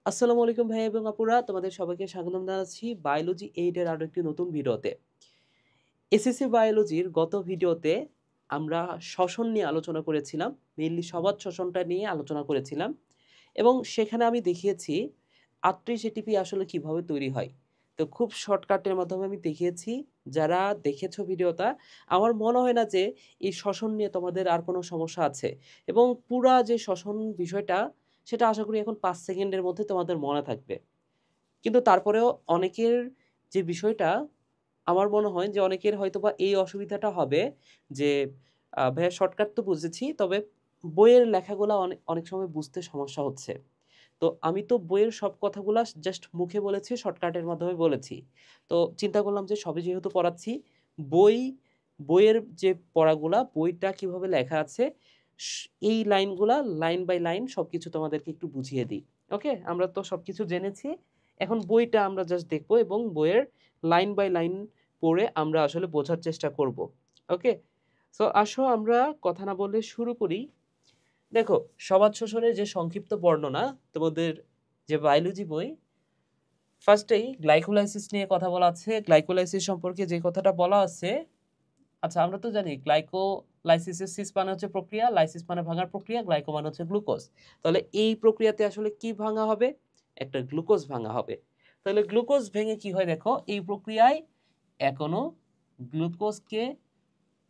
আসসালামু আলাইকুম ভাই এবং আপুরা, তোমাদের সবাইকে স্বাগতম জানাচ্ছি বায়োলজি 8 এর আরো একটি নতুন ভিডিওতে। এসএসসি বায়োলজির গত ভিডিওতে আমরা শ্বসন নিয়ে আলোচনা করেছিলাম। মেইনলি সবাত শ্বসনটা নিয়ে আলোচনা করেছিলাম এবং সেখানে আমি দেখিয়েছি 38 এটিপি আসলে কিভাবে তৈরি হয়। তো খুব শর্টকাটের মাধ্যমে আমি দেখিয়েছি। যারা দেখেছো ভিডিওটা, আমার মনে হয় না যে এই শ্বসন নিয়ে তোমাদের আর কোনো সমস্যা আছে এবং পুরা যে শ্বসন বিষয়টা সেটা আশা করি এখন ৫ সেকেন্ডের মধ্যে তোমাদের মনে থাকবে। কিন্তু তারপরেও অনেকের যে বিষয়টা আমার মনে হয় যে অনেকের হয়তোবা এই অসুবিধাটা হবে যে ভাইয়া শর্টকাট তো বুঝেছি, তবে বইয়ের লেখাগুলা অনেক অনেক সময় বুঝতে সমস্যা হচ্ছে। তো আমি তো বইয়ের সব কথাগুলা জাস্ট মুখে বলেছি, শর্টকাটের মাধ্যমে বলেছি। তো চিন্তা করলাম যে সবই যেহেতু পড়াচ্ছি, বই বইয়ের যে পড়াগুলা, বইটা কিভাবে লেখা আছে স এই লাইনগুলা লাইন বাই লাইন সবকিছু তোমাদেরকে একটু বুঝিয়ে দিই। ওকে? আমরা তো সবকিছু জেনেছি। এখন বইটা আমরা জাস্ট দেখব এবং বইয়ের লাইন বাই লাইন পড়ে আমরা আসলে বোঝার চেষ্টা করব। ওকে? সো আসো আমরা কথা না বলে শুরু করি। দেখো, সমাজ শোষণের যে সংক্ষিপ্ত বর্ণনা তোমাদের যে বায়োলজি বই, ফার্স্টেই গ্লাইকোলাইসিস নিয়ে কথা বলা আছে। গ্লাইকোলাইসিস সম্পর্কে যে কথাটা বলা আছে, আচ্ছা আমরা তো জানি গ্লাইকোলাইসিসের সিস মানে হচ্ছে প্রক্রিয়া, লাইসিস মানে ভাঙার প্রক্রিয়া, গ্লাইকো মানে হচ্ছে গ্লুকোজ। তাহলে এই প্রক্রিয়াতে আসলে কি ভাঙা হবে? একটা গ্লুকোজ ভাঙা হবে। তাহলে গ্লুকোজ ভেঙে কি হয় দেখো, এই প্রক্রিয়ায় এখনো গ্লুকোজকে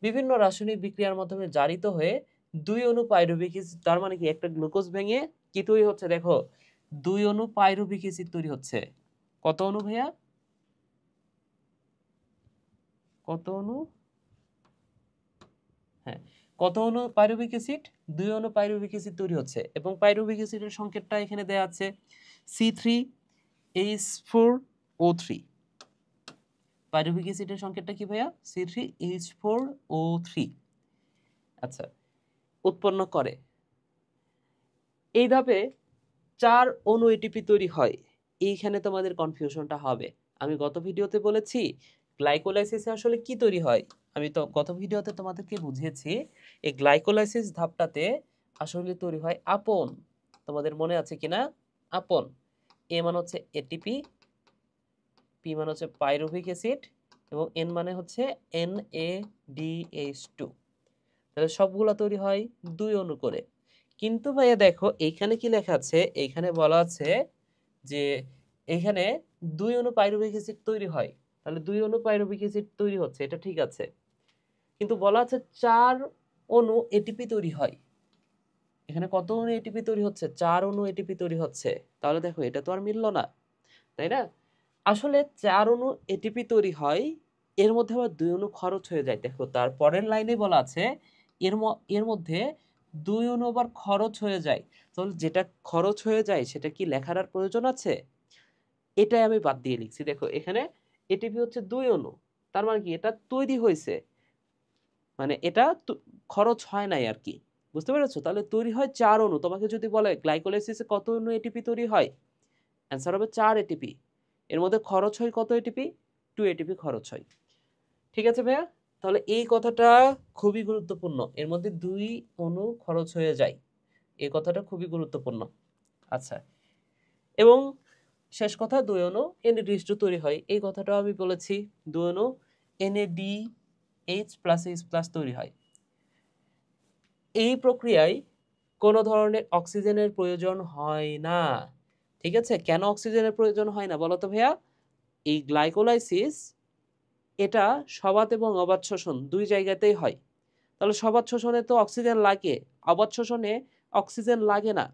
বিভিন্ন রাসায়নিক বিক্রিয়ার মাধ্যমে জারিত হয়ে ২ অণু পাইরুভিক অ্যাসিড, তার মানে কি একটা গ্লুকোজ ভেঙে কি তৈরি হচ্ছে দেখো, ২ অণু পাইরুভিক অ্যাসিড তৈরি হচ্ছে। কত অণু ভাইয়া? কত অণু? হ্যাঁ, কত অণু পাইরুভিক অ্যাসিড? ২ অণু পাইরুভিক অ্যাসিড তৈরি হচ্ছে এবং পাইরুভিক অ্যাসিডের সংকেতটা এখানে দেয়া আছে C3H4O3। পাইরুভিক অ্যাসিডের সংকেতটা কি ভাইয়া? C3H4O3। আচ্ছা, উৎপন্ন করে। এই ধাপে ৪ অণু এটিপি তৈরি হয়। এইখানে তোমাদের কনফিউশনটা হবে। আমি গত ভিডিওতে বলেছি গ্লাইকোলাইসিসে আসলে কি তৈরি হয়? আমি তো গত ভিডিওতে তোমাদেরকে বুঝিয়েছি এই গ্লাইকোলাইসিস ধাপটাতে আসলে তৈরি হয় আপন। তোমাদের মনে আছে কিনা? আপন। এ মানে হচ্ছে এটিপি, পি মানে হচ্ছে পাইরুভিক অ্যাসিড এবং এন মানে হচ্ছে NADH2। তাহলে সবগুলা তৈরি হয় ২ অণু করে। কিন্তু ভাইয়া দেখো এইখানে কি লেখা আছে? এইখানে বলা আছে যে এখানে ২ অণু পাইরুভিক অ্যাসিড তৈরি হয়। তাহলে ২ অণু পাইরুভিক অ্যাসিড তৈরি হচ্ছে, এটা ঠিক আছে। কিন্তু বলা আছে ৪ অণু এটিপি তৈরি হয়। এখানে কত অণু এটিপি তৈরি হচ্ছে? ৪ অণু এটিপি তৈরি হচ্ছে। তাহলে দেখো এটা তো আর মিলল না, তাই না? আসলে ৪ অণু এটিপি তৈরি হয়, এর মধ্যে আবার ২ অণু খরচ হয়ে যায়। দেখো তার পরের লাইনে বলা আছে এর মধ্যে ২ অণু আবার খরচ হয়ে যায়। তাহলে যেটা খরচ হয়ে যায় সেটা কি লেখার আর প্রয়োজন আছে? এটাই আমি বাদ দিয়ে লিখছি। দেখো এখানে এটিপি হচ্ছে ২ অণু। তার মানে কি এটা তৈরি হইছে। মানে এটা খরচ হয় নাই আরকি। বুঝতে পেরেছো? তাহলে তৈরি হয় ৪ অণু। তোমাকে যদি বলে গ্লাইকোলাইসিসে কত অণু এটিপি তৈরি হয়? অ্যান্সার হবে ৪ এটিপি। এর মধ্যে খরচ হয় কত এটিপি? 2 এটিপি খরচ হয়। ঠিক আছে ভাইয়া? তাহলে এই কথাটা খুবই গুরুত্বপূর্ণ। এর মধ্যে ২ অণু খরচ হয়ে যায়। এই কথাটা খুবই গুরুত্বপূর্ণ। আচ্ছা। এবং শেষ কথা ২ অণু NADH2 তৈরি হয়। এই কথাটাও আমি বলেছি। ২ অণু NADH+H+ তৈরি হয়। এই প্রক্রিয়ায় কোনো ধরনের অক্সিজেনের প্রয়োজন হয় না। ঠিক আছে? কেন অক্সিজেনের প্রয়োজন হয় না বলো তো ভাইয়া? এই গ্লাইকোলাইসিস এটা সবাত এবং অবাত শ্বসন ২ জায়গাতেই হয়। তাহলে সবাত শ্বসনে তো অক্সিজেন লাগে, অবাত শ্বসনে অক্সিজেন লাগে না।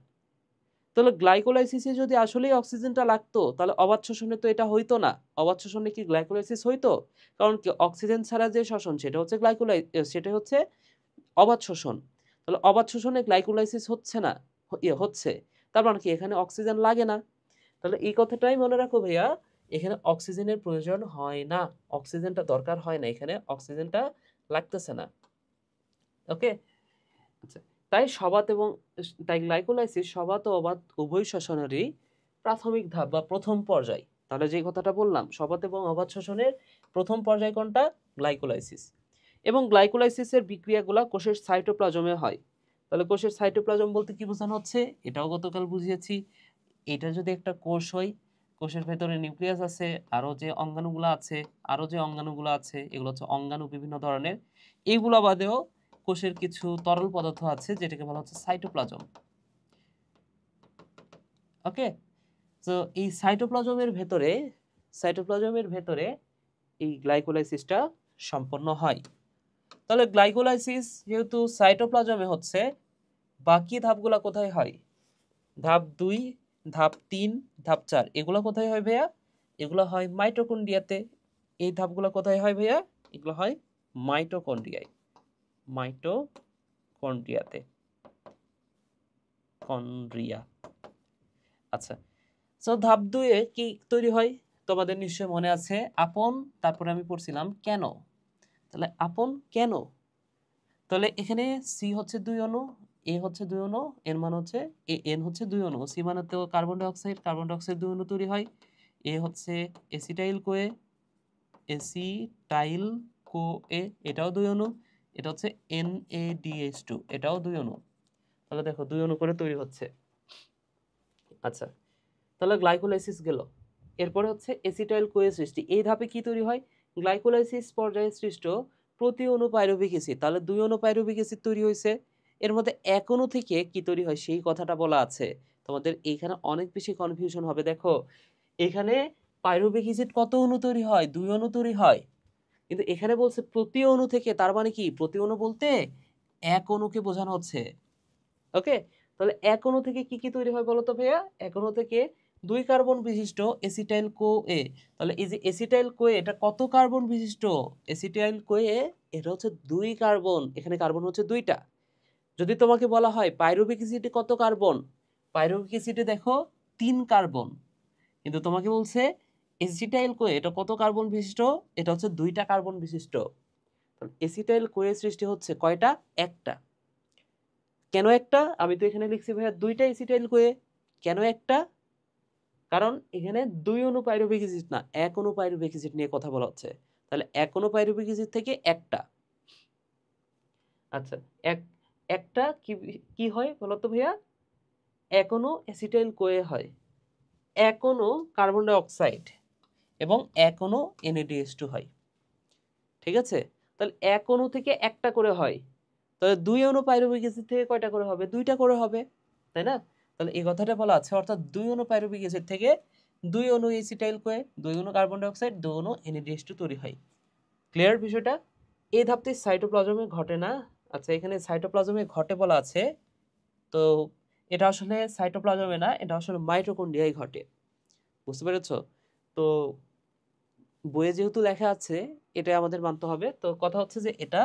তাহলে গ্লাইকোলাইসিসে যদি আসলেই অক্সিজেনটা লাগতো, তাহলে অবাত শ্বসনে তো এটা হইতো না। অবাত শ্বসনে কি গ্লাইকোলাইসিস হইতো? কারণ কি অক্সিজেন ছাড়া যে শ্বসন সেটা হচ্ছে সেটা হচ্ছে অবাত শোষণ। তাহলে অবাত শোষণে গ্লাইকোলাইসিস হচ্ছে না, হচ্ছে। তার মানে কি এখানে অক্সিজেন লাগে না। তাহলে এই কথাটাই মনে রাখো ভাইয়া, এখানে অক্সিজেনের প্রয়োজন হয় না। অক্সিজেনটা দরকার হয় না। এখানে অক্সিজেনটা লাগতেছে না। ওকে? আচ্ছা। তাই গ্লাইকোলাইসিস সবাত ও অবাত উভয় শ্বসনেরই প্রাথমিক ধাপ বা প্রথম পর্যায়। তাহলে যে কথাটা বললাম, সবাত এবং অবাত শ্বসনের প্রথম পর্যায় কোনটা? গ্লাইকোলাইসিস। এবং গ্লাইকোলাইসিসের বিক্রিয়াগুলা কোষের সাইটোপ্লাজমে হয়। তাহলে কোষের সাইটোপ্লাজম বলতে কি বোঝানো হচ্ছে? এটাও গতকাল বুঝিয়েছি। এটা যদি একটা কোষ হয়, কোষের ভেতরে নিউক্লিয়াস আছে, আরো যে অঙ্গাণুগুলো আছে, এগুলো হচ্ছে অঙ্গাণু বিভিন্ন ধরনের। এইগুলো বাদেও কোষের কিছু তরল পদার্থ আছে যেটাকে বলা হচ্ছে সাইটোপ্লাজম। ওকে, তো এই সাইটোপ্লাজমের ভেতরে এই গ্লাইকোলাইসিসটা সম্পন্ন হয়। তাহলে গ্লাইকোলাইসিস যেহেতু সাইটোপ্লাজমে হচ্ছে, বাকি ধাপগুলা কোথায় হয়? ধাপ 2, ধাপ 3, ধাপ 4 এগুলো কোথায় হয় ভাইয়া? এগুলো হয় মাইটোকন্ড্রিয়াতে। এই ধাপগুলো কোথায় হয় ভাইয়া? এগুলো হয় মাইটোকন্ড্রিয়ায়। মাইটোকন্ড্রিয়াতে, কন্ড্রিয়া। আচ্ছা, সো ধাপ 2 এ কি তৈরি হয়? তোমাদের নিশ্চয় মনে আছে আপন, তারপরে আমি পড়ছিলাম কেন। তাহলে আপন কেন? তাহলে এখানে সি হচ্ছে 2 অণু, এ হচ্ছে 2 অণু, এর মান হচ্ছে এন হচ্ছে 2 অণু। সি মানে তো কার্বন ডাই অক্সাইড 2 অণু তৈরি হয়। এ হচ্ছে এসিটাইল কোয়ে, এটাও 2 অণু। এটা হচ্ছে NADH2, এটাও 2 অণু। তাহলে দেখো 2 অণু করে তৈরি হচ্ছে। আচ্ছা, তাহলে গ্লাইকোলাইসিস গেল। এরপরে হচ্ছে এসিটাইল কোয়ে সৃষ্টি। এই ধাপে কি তৈরি হয়? গ্লাইকোলাইসিস পর্যায়ে সৃষ্ট প্রতি অণু পাইরুভিক অ্যাসিড। তাহলে 2 অণু পাইরুভিক অ্যাসিড তৈরি হয়েছে। এর মধ্যে 1 অণু থেকে কি তৈরি হয় সেই কথাটা বলা আছে। তোমাদের এইখানে অনেক বেশি কনফিউশন হবে। দেখো এখানে পাইরুভিক অ্যাসিড কত অণু তৈরি হয়? 2 অণু তৈরি হয়। কিন্তু এখানে বলছে প্রতি অণু থেকে, তার মানে কি প্রতি অণু বলতে 1 অণুকে বোঝানো হচ্ছে। ওকে, তাহলে 1 অণু থেকে কি কি তৈরি হয় বলো তো ভাইয়া? 1 অণু থেকে 2 কার্বন বিশিষ্ট এসিটাইল কোএ। তাহলে এই যে এসিটাইল কোএ এটা কত কার্বন বিশিষ্ট? এসিটাইল কোএ এটা হচ্ছে 2 কার্বন। এখানে কার্বন হচ্ছে 2টা। যদি তোমাকে বলা হয় পাইরুভিক অ্যাসিডে কত কার্বন? পাইরুভিক অ্যাসিডে দেখো 3 কার্বন। কিন্তু তোমাকে বলছে এসিটাইল কোএ এটা কত কার্বন বিশিষ্ট? এটা হচ্ছে 2টা কার্বন বিশিষ্ট। তাহলে এসিটাইল কোএ সৃষ্টি হচ্ছে কয়টা? একটা। কেন একটা? আমি তো এখানে লিখছি ভাইয়া 2টা এসিটাইল কোয়ে। কেন একটা? কারণ এখানে 2 অণু পাইরুভিক অ্যাসিড না, 1 অণু পাইরুভিক অ্যাসিড নিয়ে কথা বলা হচ্ছে। তাহলে 1 অণু পাইরুভিক অ্যাসিড থেকে একটা। আচ্ছা, একটা কি কি হয় বলো তো ভাইয়া? 1 অণু এসিটাইল কোয়ে হয়, 1 অণু কার্বন ডাই অক্সাইড এবং 1 অণু NADH2 হয়। ঠিক আছে? তাহলে 1 অণু থেকে একটা করে হয়। তাহলে 2 অণু পাইরুভিক অ্যাসিড থেকে কয়টা করে হবে? 2টা করে হবে, তাই না? তাহলে এই কথাটা বলা আছে, অর্থাৎ 2 অণু পাইরুভিক অ্যাসিড থেকে 2 অণু এসিটাইল কোয়ে, 2 অণু কার্বন ডাই অক্সাইড, 2 অণু NADH2 তৈরি হয়। ক্লিয়ার বিষয়টা? এই ধাপটি সাইটোপ্লাজমে ঘটে না। আচ্ছা, এখানে সাইটোপ্লাজমে ঘটে বলা আছে, তো এটা আসলে সাইটোপ্লাজমে না, এটা আসলে মাইটোকন্ড্রিয়ায় ঘটে। বুঝতে পেরেছো? তো বইয়ে যেহেতু লেখা আছে এটা আমাদের মানতে হবে। তো কথা হচ্ছে যে এটা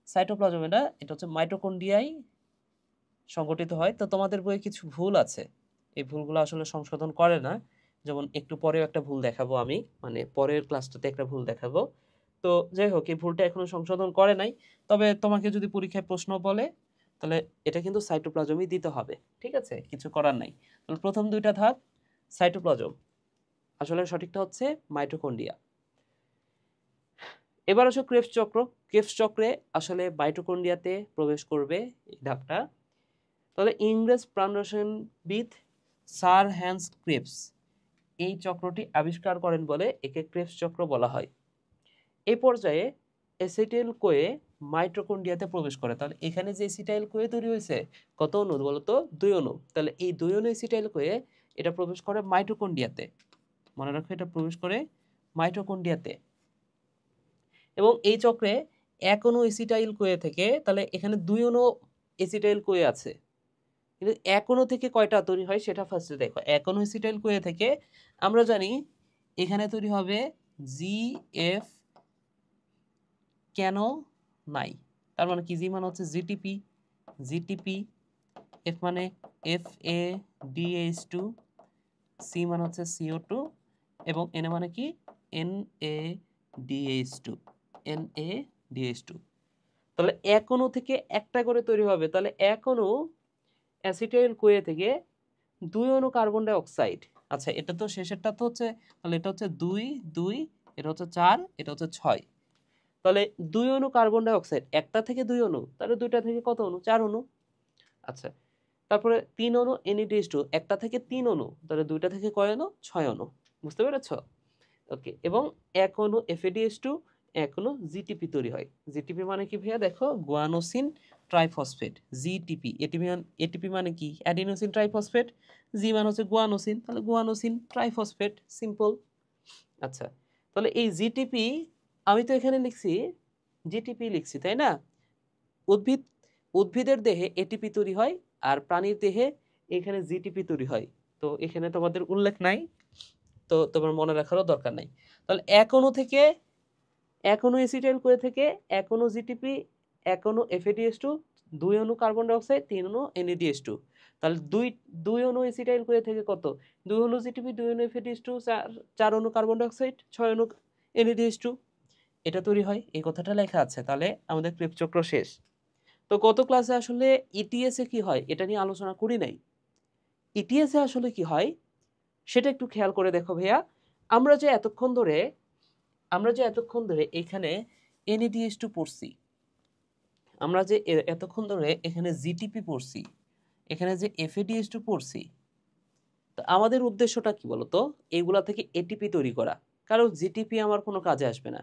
সাইটোপ্লাজমে না, এটা হচ্ছে মাইটোকন্ড্রিয়ায় সংগঠিত হয়। তো তোমাদের বইয়ে কিছু ভুল আছে, এই ভুলগুলো আসলে সংশোধন করে না। যেমন একটু পরেও একটা ভুল দেখাবো আমি, মানে পরের ক্লাসটাতে একটা ভুল দেখাবো। তো যাই হোক, এই ভুলটা এখনো সংশোধন করে নাই। তবে তোমাকে যদি পরীক্ষায় প্রশ্ন বলে তাহলে এটা কিন্তু সাইটোপ্লাজমই দিতে হবে। ঠিক আছে, কিছু করার নাই। তাহলে প্রথম 2টা ধাপ সাইটোপ্লাজম, আসলে সঠিকটা হচ্ছে মাইটোকন্ড্রিয়া। এবার আসো ক্রেবস চক্র। ক্রেবস চক্রে আসলে মাইটোকন্ড্রিয়াতে প্রবেশ করবে এই ধাপটা। তাহলে ইংরেজ প্রাণরসায়নবিদ স্যার হ্যান্স ক্রেবস এই চক্রটি আবিষ্কার করেন বলে একে ক্রেবস চক্র বলা হয়। এই পর্যায়ে এসিটাইল কোয়ে মাইটোকন্ড্রিয়াতে প্রবেশ করে। তাহলে এখানে যে এসিটাইল কোয়ে তৈরি হয়েছে কত অণু বলতো? 2 অণু। তাহলে এই 2 অণু এসিটাইল কোয়ে এটা প্রবেশ করে মাইটোকন্ড্রিয়াতে। মনে রাখো, এটা প্রবেশ করে মাইটোকন্ড্রিয়াতে। এবং এই চক্রে 1 অণু এসিটাইল কোয়ে থেকে, তাহলে এখানে 2 অণু এসিটাইল কোয়ে আছে, কিন্তু 1 অণু থেকে কয়টা তৈরি হয় সেটা ফার্স্টে দেখো। 1 অণু এসিটাইল কোয়ে থেকে আমরা জানি এখানে তৈরি হবে GF, কেন নাই? তার মানে কি? জি মানে হচ্ছে জিটিপি, এফ মানে FADH2, সি মানে হচ্ছে CO2 এবং এন মানে কি? NADH2। তাহলে 1 অণু থেকে একটা করে তৈরি হবে। তাহলে 1 অণু অ্যাসিটাইল কোয়ে থেকে 2 অণু কার্বন ডাই অক্সাইড। আচ্ছা, এটা তো শেষেরটা তো হচ্ছে, তাহলে এটা হচ্ছে 2 2, এটা হচ্ছে 4, এটা হচ্ছে 6। তাহলে 2 অণু কার্বন ডাই অক্সাইড, একটা থেকে 2 অণু, তাহলে 2টা থেকে কত অণু? 4 অণু। আচ্ছা, তারপরে 3 অণু NADH2 একটা থেকে 3 অণু, তাহলে দুইটা থেকে কয় অণু? 6 অণু। বুঝতে পেরেছো? ওকে, এবং এক অণু FADH2, এক অণু জিটিপি তৈরি হয়। জিটিপি মানে কি ভাইয়া? দেখো, গুয়ানোসিন ট্রাইফসফেট, জিটিপি। এটিপি মানে কি? Adenosine triphosphate. জি মানে হচ্ছে গুয়ানোসিন, তাহলে গুয়ানোসিন ট্রাইফসফেট, সিম্পল। আচ্ছা, তাহলে এই জিটিপি আমি তো এখানে লিখছি জিটিপি লিখছি, তাই না? উদ্ভিদের দেহে এটিপি তৈরি হয়, আর প্রাণীর দেহে এখানে জিটিপি তৈরি হয়। তো এখানে তোমাদের উল্লেখ নাই, তো তোমার মনে রাখারও দরকার নাই। তাহলে এক অণু থেকে, এক অণু এসিটাইল করে থেকে এক অণু জিটিপি, এক অণু FADH2, দুই অণু কার্বন ডাইঅক্সাইড, তিন অণু NADH2। তাহলে দুই অণু এসিটাইল করে থেকে কত? দুই অণু জিটিপি, দুই অণু FADH2, চার অণু কার্বন ডাইঅক্সাইড, ছয় অণু NADH2, এটা তৈরি হয়। এই কথাটা লেখা আছে। তাহলে আমাদের ক্রেবস চক্র শেষ। তো গত ক্লাসে আসলে ইটিএসে কি হয় এটা নিয়ে আলোচনা করি নাই। ইটিএসে আসলে কি হয় সেটা একটু খেয়াল করে দেখো ভাইয়া। আমরা যে এতক্ষণ ধরে এখানে NADH2 পড়ছি, আমরা যে এতক্ষণ ধরে এখানে জিটিপি পড়ছি, এখানে যে FADH2 পড়ছি, তো আমাদের উদ্দেশ্যটা কি বলতো? এইগুলা থেকে এটিপি তৈরি করা। কারণ জিটিপি আমার কোনো কাজে আসবে না,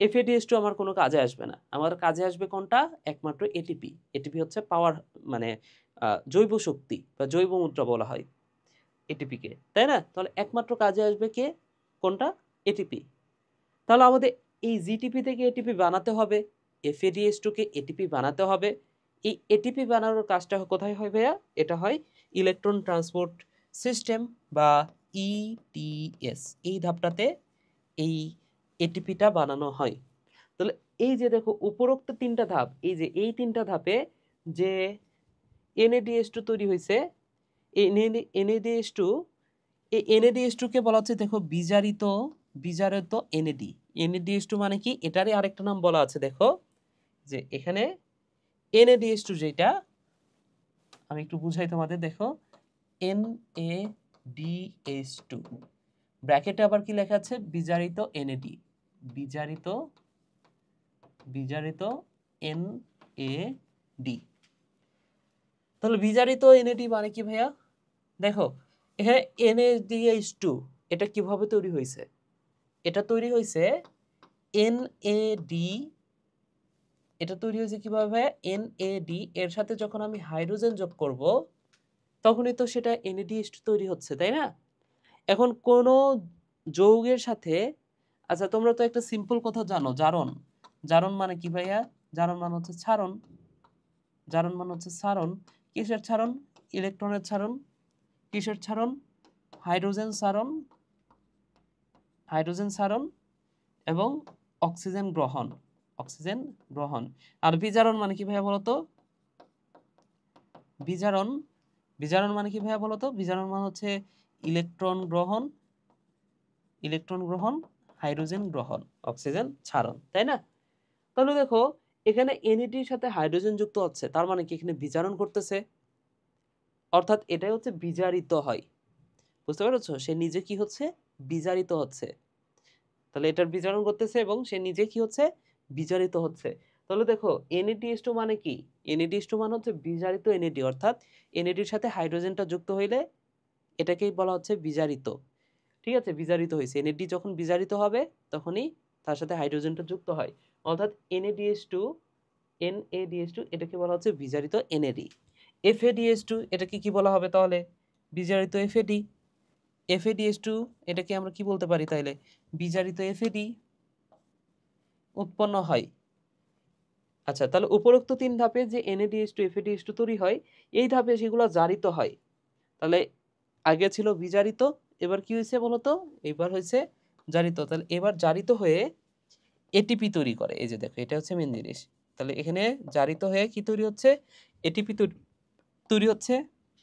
FADH2 আমার কোনো কাজে আসবে না। আমার কাজে আসবে কোনটা? একমাত্র এটিপি। এটিপি হচ্ছে পাওয়ার, মানে জৈব শক্তি বা জৈব মুদ্রা বলা হয় এটিপিকে, তাই না? তাহলে একমাত্র কাজে আসবে কে? কোনটা? এটিপি। তাহলে আমাদের এই জিটিপি থেকে এটিপি বানাতে হবে, FADH2 কে এটিপি বানাতে হবে। এই এটিপি বানানোর কাজটা কোথায় হয় ভাইয়া? এটা হয় ইলেকট্রন ট্রান্সপোর্ট সিস্টেম বা ETS, এই ধাপটাতে এই এটিপিটা বানানো হয়। তাহলে এই যে দেখো উপরোক্ত তিনটা ধাপ, এই যে এই তিনটা ধাপে যে NADH2 তৈরি হয়েছে, এই NADH2, এই NADH2 কে বলা হচ্ছে দেখো বিজারিত NAD। NADH2 মানে কি? এটারই আরেকটা নাম বলা আছে, দেখো যে এখানে NADH2 যেটা, আমি একটু বুঝাই তোমাদের, দেখো NADH2 ব্র্যাকেটে আবার কি লেখা আছে? বিজারিত NAD, বিজারিত NAD। তাহলে বিজারিত NAD মানে কি ভাইয়া? দেখো এখানে NADH2 এটা কিভাবে তৈরি হয়েছে? এটা তৈরি হয়েছে NAD, এটা তৈরি হয়েছে কিভাবে? NAD এর সাথে যখন আমি হাইড্রোজেন যোগ করব তখনই তো সেটা NADH2 তৈরি হচ্ছে, তাই না? এখন কোন যৌগের সাথে, আচ্ছা তোমরা তো একটা সিম্পল কথা জানো, জারণ। জারণ মানে কি ভাইয়া? জারণ মানে হচ্ছে ছারণ। জারণ মানে হচ্ছে ছারণ। কিসের ছারণ? ইলেকট্রনের ছারণ। কিসের ছারণ? হাইড্রোজেন ছারণ, হাইড্রোজেন ছারণ এবং অক্সিজেন গ্রহণ, অক্সিজেন গ্রহণ। আর বিজারণ মানে কি ভাইয়া বলতো? বিজারণ, বিজারণ মানে কি ভাইয়া বলতো? বিজারণ মানে হচ্ছে ইলেকট্রন গ্রহণ, ইলেকট্রন গ্রহণ, হাইড্রোজেন গ্রহণ, অক্সিজেন ছাড়ন, তাই না? তাহলে দেখো এখানে NAD এর সাথে হাইড্রোজেন যুক্ত হচ্ছে, তার মানে কি এখানে বিজারণ করতেছে, অর্থাৎ এটাই হচ্ছে বিজারিত হয়। বুঝতে পেরেছো? সে নিজে কি হচ্ছে? বিজারিত হচ্ছে। তাহলে এটার বিজারণ করতেছে এবং সে নিজে কি হচ্ছে? বিজারিত হচ্ছে। তাহলে দেখো NADH2 মানে কি? NADH2 মানে হচ্ছে বিজারিত NAD, অর্থাৎ NAD এর সাথে হাইড্রোজেনটা যুক্ত হইলে এটাকেই বলা হচ্ছে বিজারিত। ঠিক আছে? বিজারিত হয়েছে। NAD যখন বিজারিত হবে তখনই তার সাথে হাইড্রোজেনটা যুক্ত হয়, অর্থাৎ NADH2 এটাকে বলা হচ্ছে বিজারিত NAD। FADH2 এটাকে কি বলা হবে তাহলে? বিজারিত FAD। FADH2 এটাকে আমরা কি বলতে পারি তাইলে? বিজারিত FAD উৎপন্ন হয়। আচ্ছা, তাহলে উপরোক্ত তিন ধাপে যে NADH2 FADH2 তৈরি হয়, এই ধাপে সেগুলো জারিত হয়। তাহলে আগে ছিল বিজারিত, এবার কি হয়েছে বলতো? এবার হয়েছে জারিত। তাহলে এবার জারিত হয়ে এটিপি তৈরি করে। এই যে দেখো, এটা হচ্ছে মেন জিনিস। তাহলে এখানে জারিত হয়ে কি তৈরি হচ্ছে? এটিপি তৈরি হচ্ছে,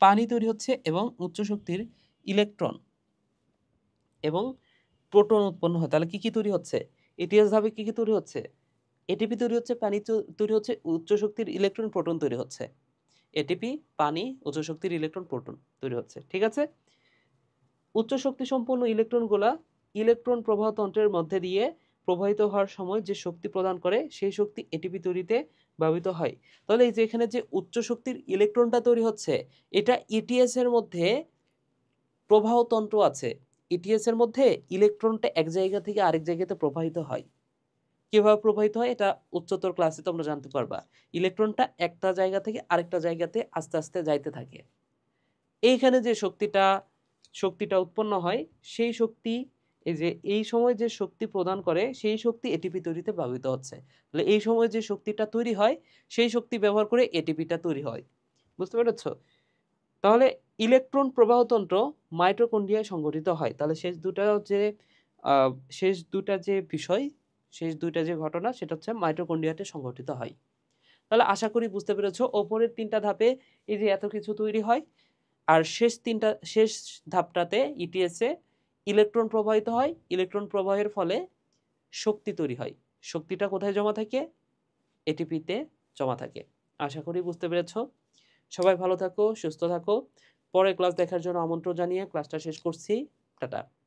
পানি তৈরি হচ্ছে এবং উচ্চ শক্তির ইলেকট্রন এবং প্রোটন উৎপন্ন হয়। তাহলে কি কি তৈরি হচ্ছে? ইতিহাস ধাপে কি কি তৈরি হচ্ছে? এটিপি তৈরি হচ্ছে, পানি তৈরি হচ্ছে, উচ্চ শক্তির ইলেকট্রন প্রোটন তৈরি হচ্ছে। এটিপি, পানি, উচ্চ শক্তির ইলেকট্রন প্রোটন তৈরি হচ্ছে। ঠিক আছে? উচ্চ শক্তি সম্পন্ন ইলেকট্রনগুলা ইলেকট্রন প্রবাহ তন্ত্রের মধ্যে দিয়ে প্রবাহিত হওয়ার সময় যে শক্তি প্রদান করে সেই শক্তি এটিপি তৈরিতে ব্যবহৃত হয়। তাহলে এই যে এখানে যে উচ্চ শক্তির ইলেকট্রনটা তৈরি হচ্ছে এটা ইটিএস এর মধ্যে প্রবাহতন্ত্র আছে। ইটিএস এর মধ্যে ইলেকট্রনটা এক জায়গা থেকে আরেক জায়গাতে প্রবাহিত হয়। কিভাবে প্রবাহিত হয় এটা উচ্চতর ক্লাসে তোমরা জানতে পারবা। ইলেকট্রনটা একটা জায়গা থেকে আরেকটা জায়গাতে আস্তে আস্তে যাইতে থাকে। এইখানে যে শক্তিটা উৎপন্ন হয় সেই শক্তি এই যে এই সময় যে শক্তি প্রদান করে সেই শক্তি এটিপি তৈরিতে ব্যবহৃত হচ্ছে। তাহলে এই সময় যে শক্তিটা তৈরি হয় সেই শক্তি ব্যবহার করে এটিপিটা তৈরি হয়। বুঝতে পেরেছ? তাহলে ইলেকট্রন প্রবাহতন্ত্র মাইটোকন্ড্রিয়ায় সংঘটিত হয়। তাহলে আহ, শেষ দুটা যে বিষয় শেষ দুইটা যে ঘটনা সেটা হচ্ছে মাইটোকন্ড্রিয়াতে সংঘটিত হয়। তাহলে আশা করি বুঝতে পেরেছো ওপরের তিনটা ধাপে এই যে এত কিছু তৈরি হয় আর শেষ ধাপটাতে ইটিএসে ইলেকট্রন প্রবাহিত হয়। ইলেকট্রন প্রবাহের ফলে শক্তি তৈরি হয়। শক্তিটা কোথায় জমা থাকে? এটিপিতে জমা থাকে। আশা করি বুঝতে পেরেছো। সবাই ভালো থাকো, সুস্থ থাকো। পরের ক্লাস দেখার জন্য আমন্ত্রণ জানিয়ে ক্লাসটা শেষ করছি। টাটা।